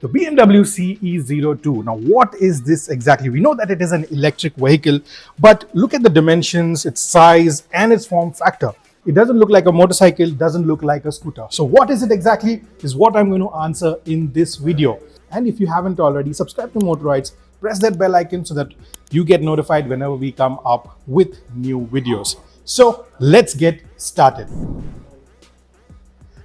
The BMW CE02. Now, what is this exactly? We know that it is an electric vehicle, but look at the dimensions, its size, and its form factor. It doesn't look like a motorcycle, doesn't look like a scooter. So what is it exactly is what I'm going to answer in this video. And if you haven't already, subscribe to Motoroids, press that bell icon so that you get notified whenever we come up with new videos. So let's get started.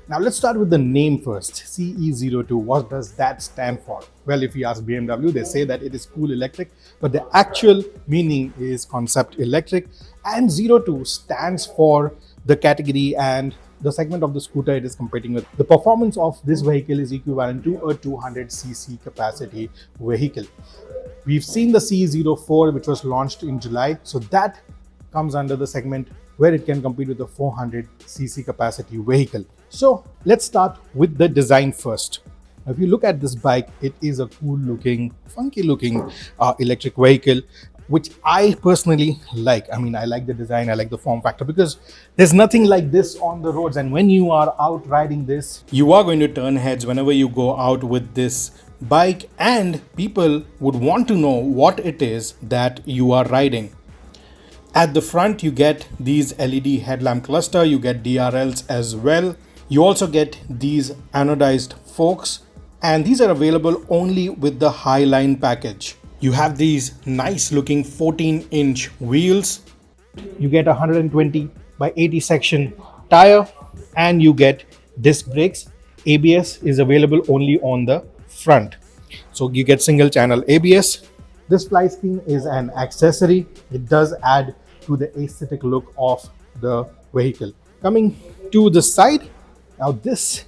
Now let's start with the name first. CE02, what does that stand for? Well, if you ask BMW, they say that it is cool electric, but the actual meaning is concept electric, and 02 stands for the category and the segment of the scooter it is competing with. The performance of this vehicle is equivalent to a 200cc capacity vehicle. We've seen the CE04, which was launched in July, so that comes under the segment where it can compete with the 400cc capacity vehicle. So let's start with the design first. Now, if you look at this bike, it is a cool looking, funky looking electric vehicle, which I personally like. I mean, I like the design, I like the form factor, because there's nothing like this on the roads. And when you are out riding this, you are going to turn heads whenever you go out with this bike, and people would want to know what it is that you are riding. At the front, you get these LED headlamp cluster, you get DRLs as well. You also get these anodized forks, and these are available only with the Highline package. You have these nice looking 14-inch wheels. You get a 120 by 80 section tire, and you get disc brakes. ABS is available only on the front. So you get single channel ABS. This fly screen is an accessory. It does add to the aesthetic look of the vehicle. Coming to the side, now this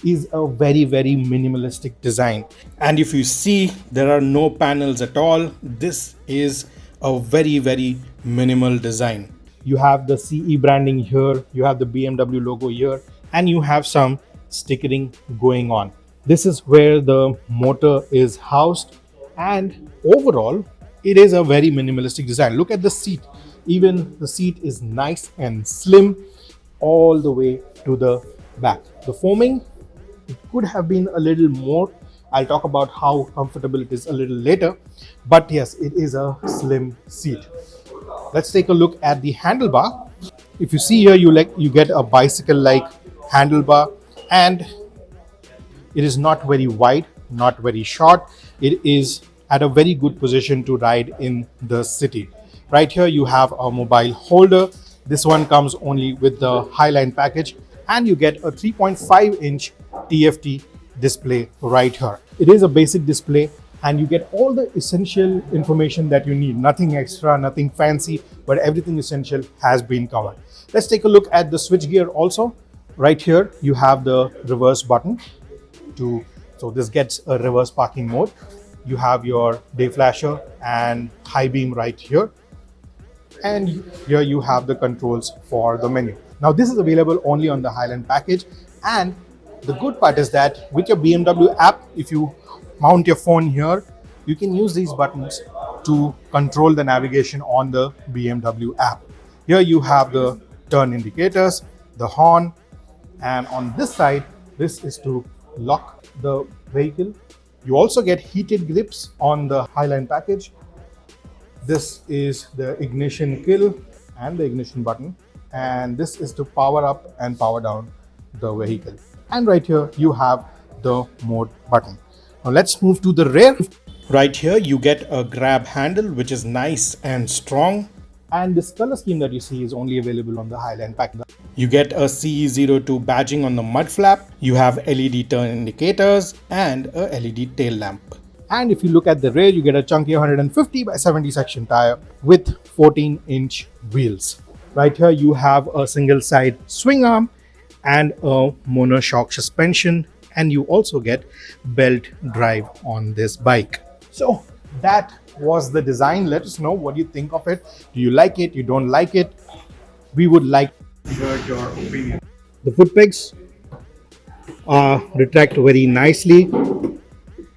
is a very minimalistic design, and if you see, there are no panels at all. This is a very minimal design. You have the CE branding here, you have the BMW logo here, and you have some stickering going on. This is where the motor is housed, and overall it is a very minimalistic design. Look at the seat. Even the seat is nice and slim all the way to the back. The foaming, it could have been a little more. I'll talk about how comfortable it is a little later, but yes, it is a slim seat. Let's take a look at the handlebar. If you see here, you get a bicycle like handlebar, and it is not very wide, not very short. It is at a very good position to ride in the city. Right here you have a mobile holder. This one comes only with the Highline package, and you get a 3.5-inch TFT display right here. It is a basic display, and you get all the essential information that you need. Nothing extra, nothing fancy, but everything essential has been covered. Let's take a look at the switchgear also. Right here you have the reverse button so this gets a reverse parking mode. You have your day flasher and high beam right here. And here you have the controls for the menu. Now this is available only on the Highline package, and the good part is that with your BMW app, if you mount your phone here, you can use these buttons to control the navigation on the BMW app. Here you have the turn indicators, the horn, and on this side, this is to lock the vehicle. You also get heated grips on the Highline package. This is the ignition kill and the ignition button, and this is to power up and power down the vehicle. And right here you have the mode button. Now let's move to the rear. Right here you get a grab handle, which is nice and strong, and this color scheme that you see is only available on the Highline package. You get a CE02 badging on the mud flap. You have LED turn indicators and a LED tail lamp. And if you look at the rear, you get a chunky 150 by 70 section tire with 14-inch wheels. Right here you have a single side swing arm and a monoshock suspension, and you also get belt drive on this bike. So that was the design. Let us know what you think of it. Do you like it? You don't like it? We would like to hear your opinion. The foot pegs retract very nicely,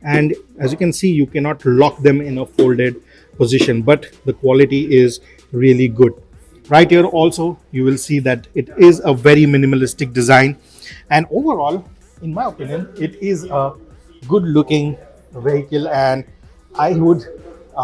and as you can see, you cannot lock them in a folded position, but the quality is really good. Right here also you will see that it is a very minimalistic design, and overall, in my opinion, it is a good looking vehicle, and I would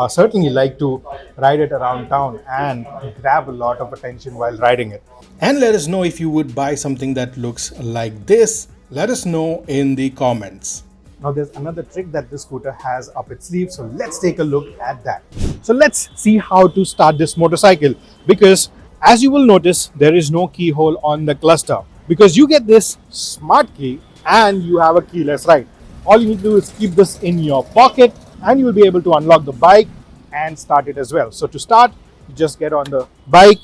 certainly like to ride it around town and grab a lot of attention while riding it. And let us know if you would buy something that looks like this. Let us know in the comments. Now there's another trick that this scooter has up its sleeve, so let's take a look at that. So let's see how to start this motorcycle, because as you will notice, there is no keyhole on the cluster, because you get this smart key and you have a keyless ride. All you need to do is keep this in your pocket and you will be able to unlock the bike and start it as well. So to start, you just get on the bike,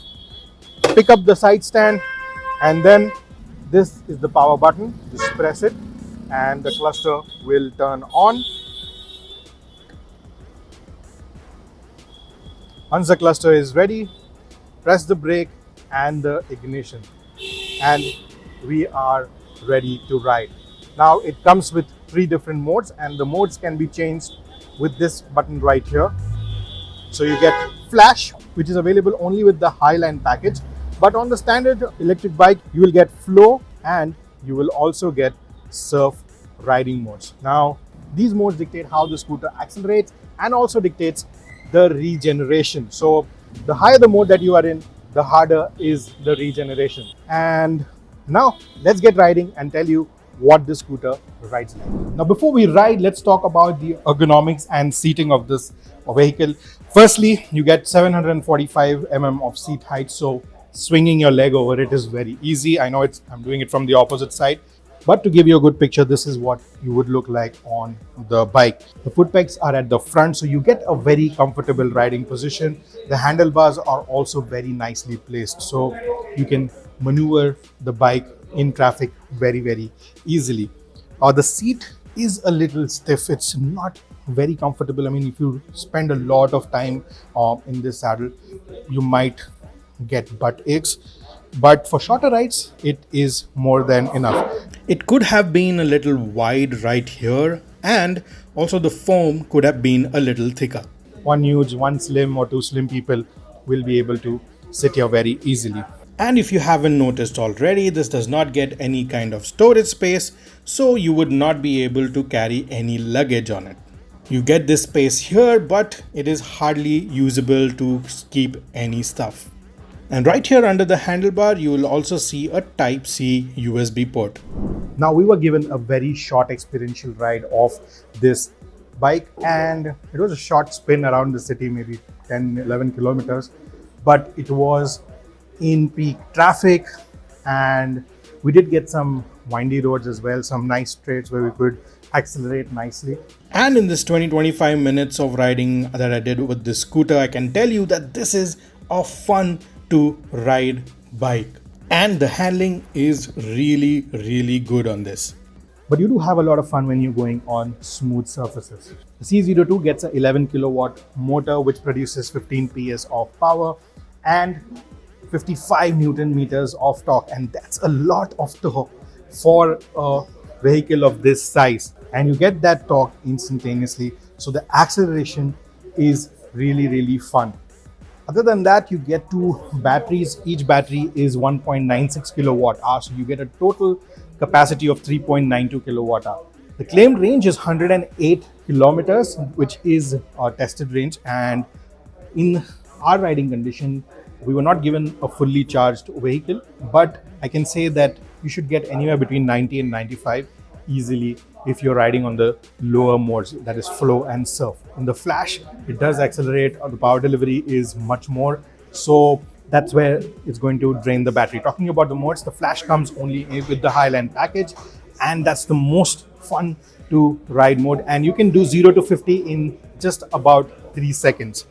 pick up the side stand, and then this is the power button. Just press it and the cluster will turn on. Once the cluster is ready, press the brake and the ignition, and we are ready to ride. Now it comes with 3 different modes, and the modes can be changed with this button right here. So you get flash, which is available only with the Highline package, but on the standard electric bike you will get flow and you will also get surf riding modes. Now these modes dictate how the scooter accelerates and also dictates the regeneration. So the higher the mode that you are in, the harder is the regeneration. And now let's get riding and tell you what this scooter rides like. Now before we ride, let's talk about the ergonomics and seating of this vehicle. Firstly, you get 745 mm of seat height, so swinging your leg over it is very easy. I know I'm doing it from the opposite side, but to give you a good picture, this is what you would look like on the bike. The foot pegs are at the front, so you get a very comfortable riding position. The handlebars are also very nicely placed, so you can maneuver the bike in traffic very easily. The seat is a little stiff. It's not very comfortable. I mean, if you spend a lot of time in this saddle, you might get butt aches, but for shorter rides it is more than enough. It could have been a little wide right here, and also the foam could have been a little thicker. One huge, one slim, or 2 slim people will be able to sit here very easily. And if you haven't noticed already, this does not get any kind of storage space, so you would not be able to carry any luggage on it. You get this space here, but it is hardly usable to keep any stuff. And right here under the handlebar, you will also see a Type-C USB port. Now we were given a very short experiential ride of this bike, and it was a short spin around the city, maybe 10-11 kilometers, but it was in peak traffic, and we did get some windy roads as well, some nice straights where we could accelerate nicely. And in this 20-25 minutes of riding that I did with this scooter, I can tell you that this is a fun to ride bike, and the handling is really good on this. But you do have a lot of fun when you're going on smooth surfaces. The C02 gets an 11 kilowatt motor which produces 15 PS of power and 55 Newton meters of torque, and that's a lot of torque for a vehicle of this size, and you get that torque instantaneously, so the acceleration is really fun. Other than that, you get 2 batteries. Each battery is 1.96 kilowatt hour, so you get a total capacity of 3.92 kilowatt hour. The claimed range is 108 kilometers, which is our tested range, and in our riding condition, we were not given a fully charged vehicle, but I can say that you should get anywhere between 90 and 95 easily if you're riding on the lower modes, that is flow and surf. In the flash, it does accelerate, or the power delivery is much more, so that's where it's going to drain the battery. Talking about the modes, the flash comes only with the Highline package, and that's the most fun to ride mode, and you can do 0 to 50 in just about 3 seconds.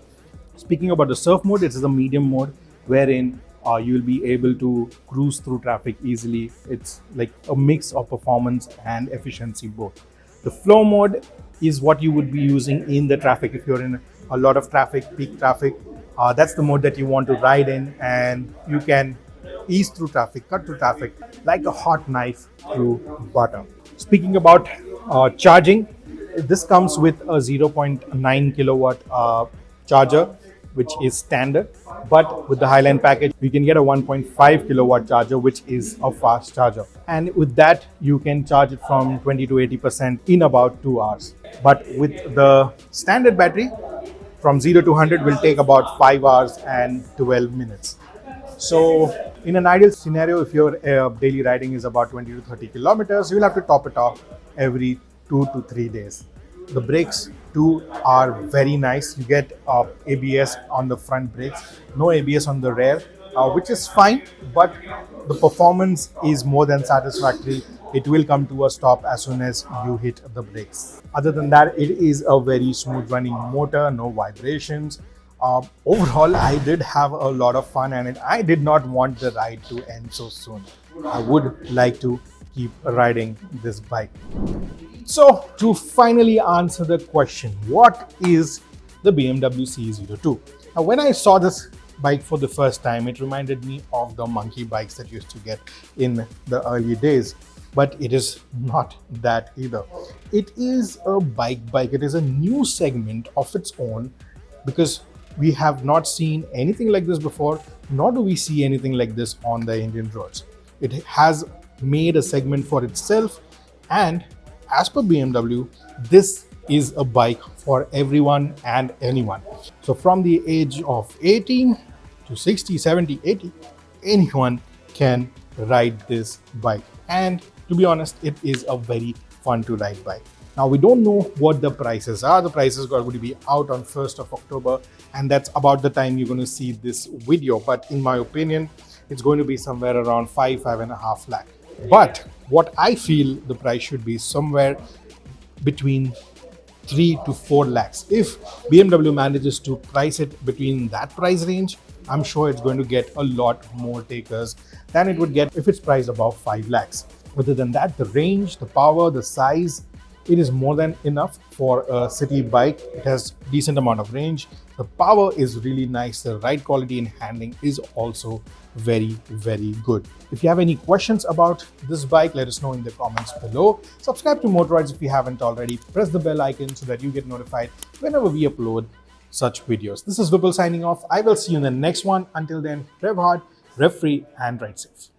Speaking about the surf mode, it is a medium mode wherein you will be able to cruise through traffic easily. It's like a mix of performance and efficiency both. The flow mode is what you would be using in the traffic. If you're in a lot of traffic, peak traffic, that's the mode that you want to ride in, and you can ease through traffic, cut through traffic like a hot knife through butter. Speaking about charging, this comes with a 0.9 kilowatt charger. which is standard. But with the Highline package, you can get a 1.5 kilowatt charger, which is a fast charger. And with that, you can charge it from 20 to 80% in about 2 hours. But with the standard battery, from 0 to 100 will take about 5 hours and 12 minutes. So in an ideal scenario, if your daily riding is about 20 to 30 kilometers, you'll have to top it off every 2 to 3 days. The brakes too are very nice. You get ABS on the front brakes, no ABS on the rear, which is fine, but the performance is more than satisfactory. It will come to a stop as soon as you hit the brakes. Other than that, it is a very smooth running motor, no vibrations. Overall, I did have a lot of fun, and I did not want the ride to end so soon. I would like to keep riding this bike. So, to finally answer the question, what is the BMW CE02? Now, when I saw this bike for the first time, it reminded me of the monkey bikes that used to get in the early days. But it is not that either. It is a bike. It is a new segment of its own, because we have not seen anything like this before, nor do we see anything like this on the Indian roads. It has made a segment for itself, and as per BMW, this is a bike for everyone and anyone. So from the age of 18 to 60, 70, 80, anyone can ride this bike. And to be honest, it is a very fun to ride bike. Now, we don't know what the prices are. The prices are going to be out on 1st of October, and that's about the time you're going to see this video. But in my opinion, it's going to be somewhere around 5.5 lakh. But what I feel the price should be somewhere between 3 to 4 lakhs. If BMW manages to price it between that price range, I'm sure it's going to get a lot more takers than it would get if it's priced above 5 lakhs. Other than that, the range, the power, the size, it is more than enough for a city bike. It has decent amount of range. The power is really nice. The ride quality and handling is also very, very good. If you have any questions about this bike, let us know in the comments below. Subscribe to Motoroids if you haven't already. Press the bell icon so that you get notified whenever we upload such videos. This is Vipul signing off. I will see you in the next one. Until then, rev hard, rev free, and ride safe.